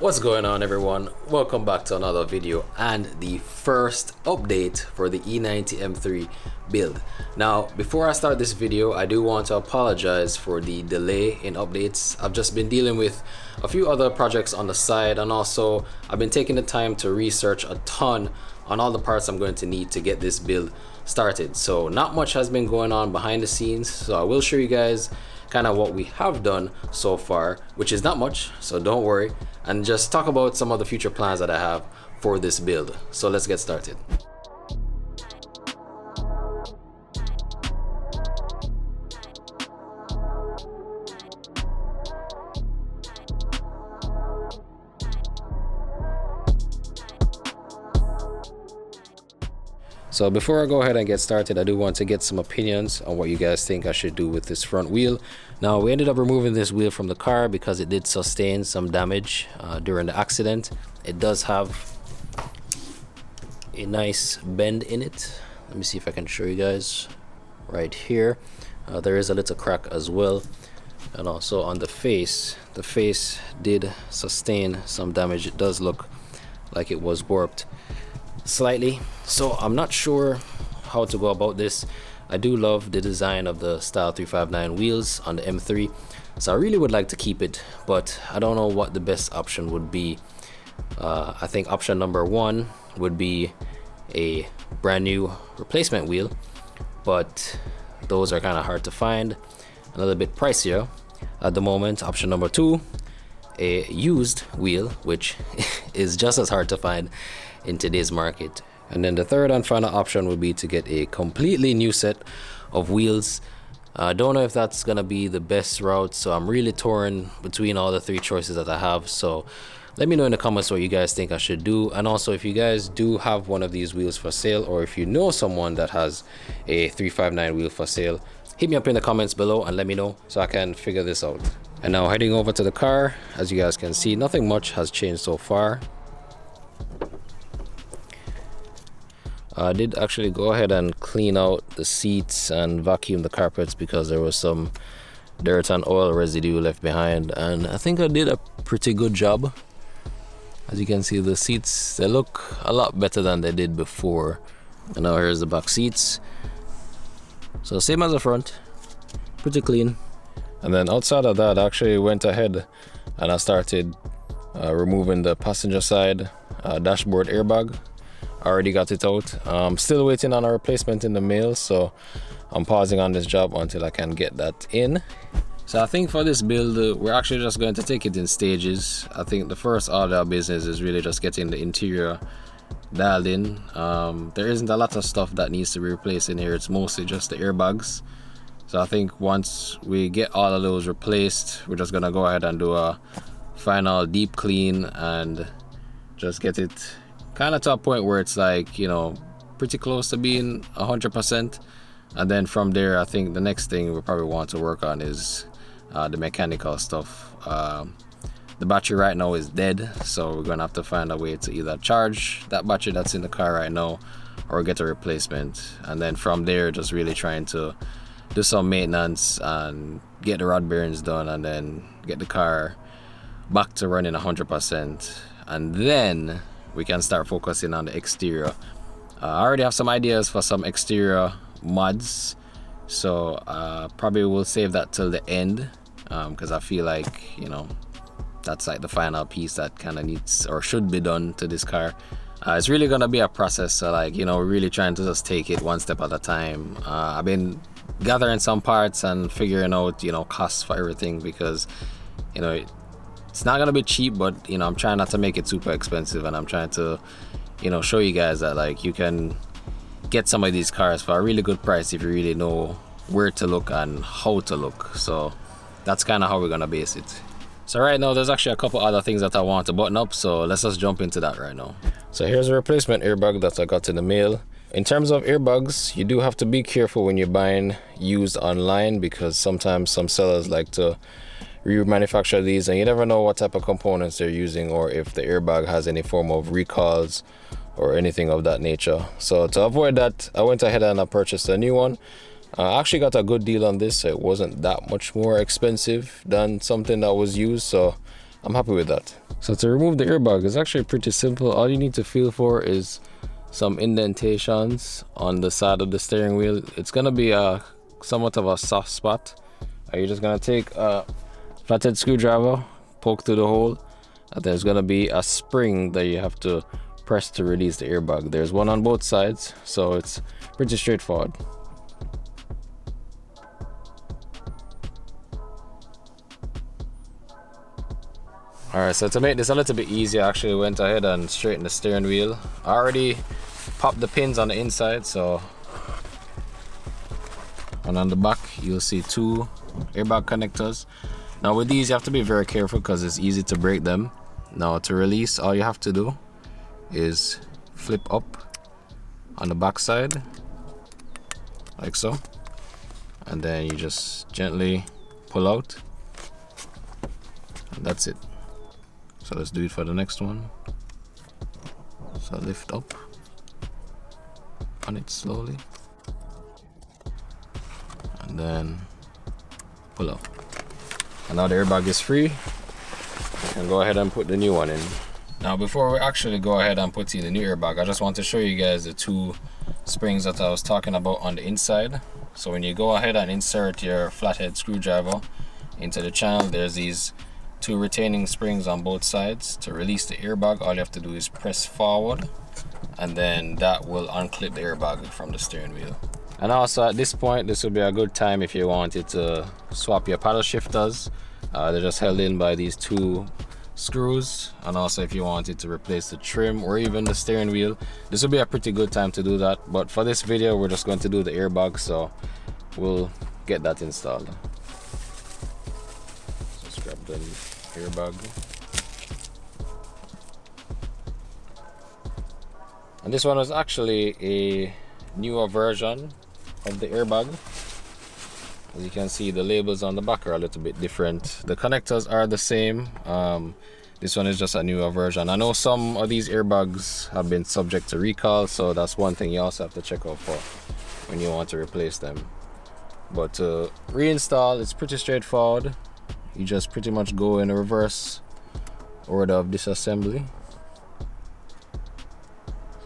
What's going on, everyone? Welcome back to another video and the first update for the E90 M3 build. Now, before I start this video, I do want to apologize for the delay in updates. I've just been dealing with a few other projects on the side, and also I've been taking the time to research a ton on all the parts I'm going to need to get this build started. So not much has been going on behind the scenes, so I will show you guys kind of what we have done so far, which is not much, so don't worry, and just talk about some of the future plans that I have for this build. So let's get started. So before I go ahead and get started, I do want to get some opinions on what you guys think I should do with this front wheel. Now, we ended up removing this wheel from the car because it did sustain some damage during the accident. It does have a nice bend in it. Let me see if I can show you guys right here. There is a little crack as well. And also on the face did sustain some damage. It does look like it was warped slightly, so I'm not sure how to go about this. I do love the design of the Style 359 wheels on the M3, so I really would like to keep it, but I don't know what the best option would be. I think option number one would be a brand new replacement wheel, but those are kind of hard to find, a little bit pricier at the moment. Option number two, a used wheel, which is just as hard to find in today's market. And then the third and final option would be to get a completely new set of wheels. I don't know if that's gonna be the best route, so I'm really torn between all the three choices that I have. So let me know in the comments what you guys think I should do, and also if you guys do have one of these wheels for sale, or if you know someone that has a 359 wheel for sale, hit me up in the comments below and let me know so I can figure this out. And now heading over to the car, as you guys can see, nothing much has changed so far. I did actually go ahead and clean out the seats and vacuum the carpets because there was some dirt and oil residue left behind, and I think I did a pretty good job. As you can see, the seats, they look a lot better than they did before. And now here's the back seats. So same as the front, pretty clean. And then outside of that, I actually went ahead and I started removing the passenger side dashboard airbag. I already got it out. I'm still waiting on a replacement in the mail, so I'm pausing on this job until I can get that in. So I think for this build, we're actually just going to take it in stages. I think the first order of business is really just getting the interior dialed in. There isn't a lot of stuff that needs to be replaced in here. It's mostly just the airbags. So I think once we get all of those replaced, we're just gonna go ahead and do a final deep clean and just get it kind of to a point where it's like, you know, pretty close to being 100%. And then from there, I think the next thing we probably want to work on is the mechanical stuff. The battery right now is dead, so we're gonna have to find a way to either charge that battery that's in the car right now or get a replacement. And then from there, just really trying to do some maintenance and get the rod bearings done, and then get the car back to running 100%. And then we can start focusing on the exterior. I already have some ideas for some exterior mods, so probably we'll save that till the end, because I feel like, you know, that's like the final piece that kind of needs or should be done to this car. It's really gonna be a process, so like, you know, we're really trying to just take it one step at a time. I've been gathering some parts and figuring out, you know, costs for everything, because, you know, it's not gonna be cheap, but, you know, I'm trying not to make it super expensive, and I'm trying to, you know, show you guys that like you can get some of these cars for a really good price if you really know where to look and how to look. So that's kind of how we're gonna base it. So right now there's actually a couple other things that I want to button up, so let's just jump into that right now. So here's a replacement airbag that I got in the mail. In terms of airbags, you do have to be careful when you're buying used online, because sometimes some sellers like to remanufacture these, and you never know what type of components they're using, or if the airbag has any form of recalls or anything of that nature. So to avoid that, I went ahead and I purchased a new one. I actually got a good deal on this, so it wasn't that much more expensive than something that was used, so I'm happy with that. So to remove the airbag, it's actually pretty simple. All you need to feel for is some indentations on the side of the steering wheel. It's gonna be somewhat of a soft spot. You're just gonna take a flathead screwdriver, poke through the hole, and there's gonna be a spring that you have to press to release the airbag. There's one on both sides, so it's pretty straightforward. Alright, so to make this a little bit easier, I actually went ahead and straightened the steering wheel. I already popped the pins on the inside, so and on the back you'll see 2 airbag connectors. Now with these you have to be very careful because it's easy to break them. Now to release, all you have to do is flip up on the back side like so, and then you just gently pull out, and that's it. So let's do it for the next one. So lift up on it slowly, and then pull out. And now the airbag is free. You can go ahead and put the new one in. Now before we actually go ahead and put in the new airbag, I just want to show you guys the 2 springs that I was talking about on the inside. So when you go ahead and insert your flathead screwdriver into the channel, there's these 2 retaining springs on both sides. To release the airbag, all you have to do is press forward, and then that will unclip the airbag from the steering wheel. And also at this point, this would be a good time if you wanted to swap your paddle shifters. They're just held in by these 2 screws. And also if you wanted to replace the trim or even the steering wheel, this would be a pretty good time to do that. But for this video, we're just going to do the airbag, so we'll get that installed. Just grab the airbag. And this one was actually a newer version of the airbag. As you can see, the labels on the back are a little bit different. The connectors are the same. This one is just a newer version. I know some of these airbags have been subject to recall, so that's one thing you also have to check out for when you want to replace them. But to reinstall, it's pretty straightforward. You just pretty much go in a reverse order of disassembly.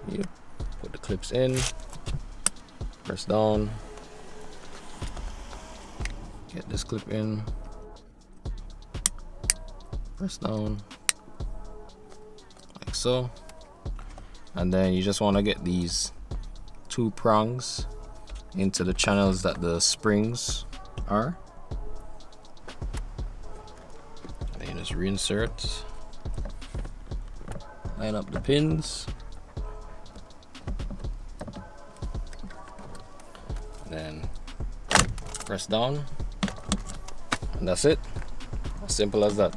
Yep. Put the clips in, press down, get this clip in, press down like so, and then you just want to get these 2 prongs into the channels that the springs are. And then you just reinsert, line up the pins, then press down, and that's it. As simple as that.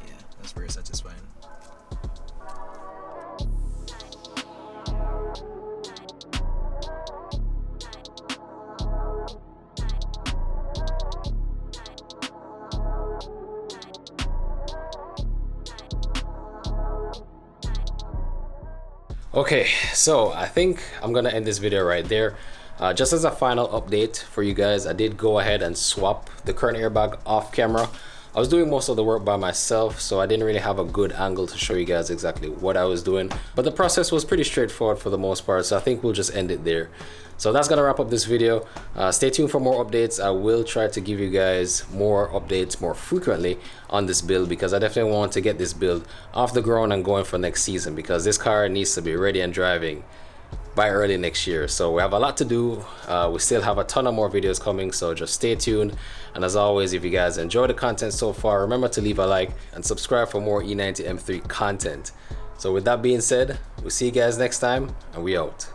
Yeah, that's very satisfying. Okay, so I think I'm gonna end this video right there. Just as a final update for you guys, I did go ahead and swap the current airbag off camera. I was doing most of the work by myself, so I didn't really have a good angle to show you guys exactly what I was doing, but the process was pretty straightforward for the most part, so I think we'll just end it there. So that's gonna wrap up this video. Stay tuned for more updates. I will try to give you guys more updates more frequently on this build, because I definitely want to get this build off the ground and going for next season, because this car needs to be ready and driving by early next year. So we have a lot to do. We still have a ton of more videos coming, so just stay tuned. And as always, if you guys enjoy the content so far, remember to leave a like and subscribe for more E90 M3 content. So with that being said, we'll see you guys next time, and we out.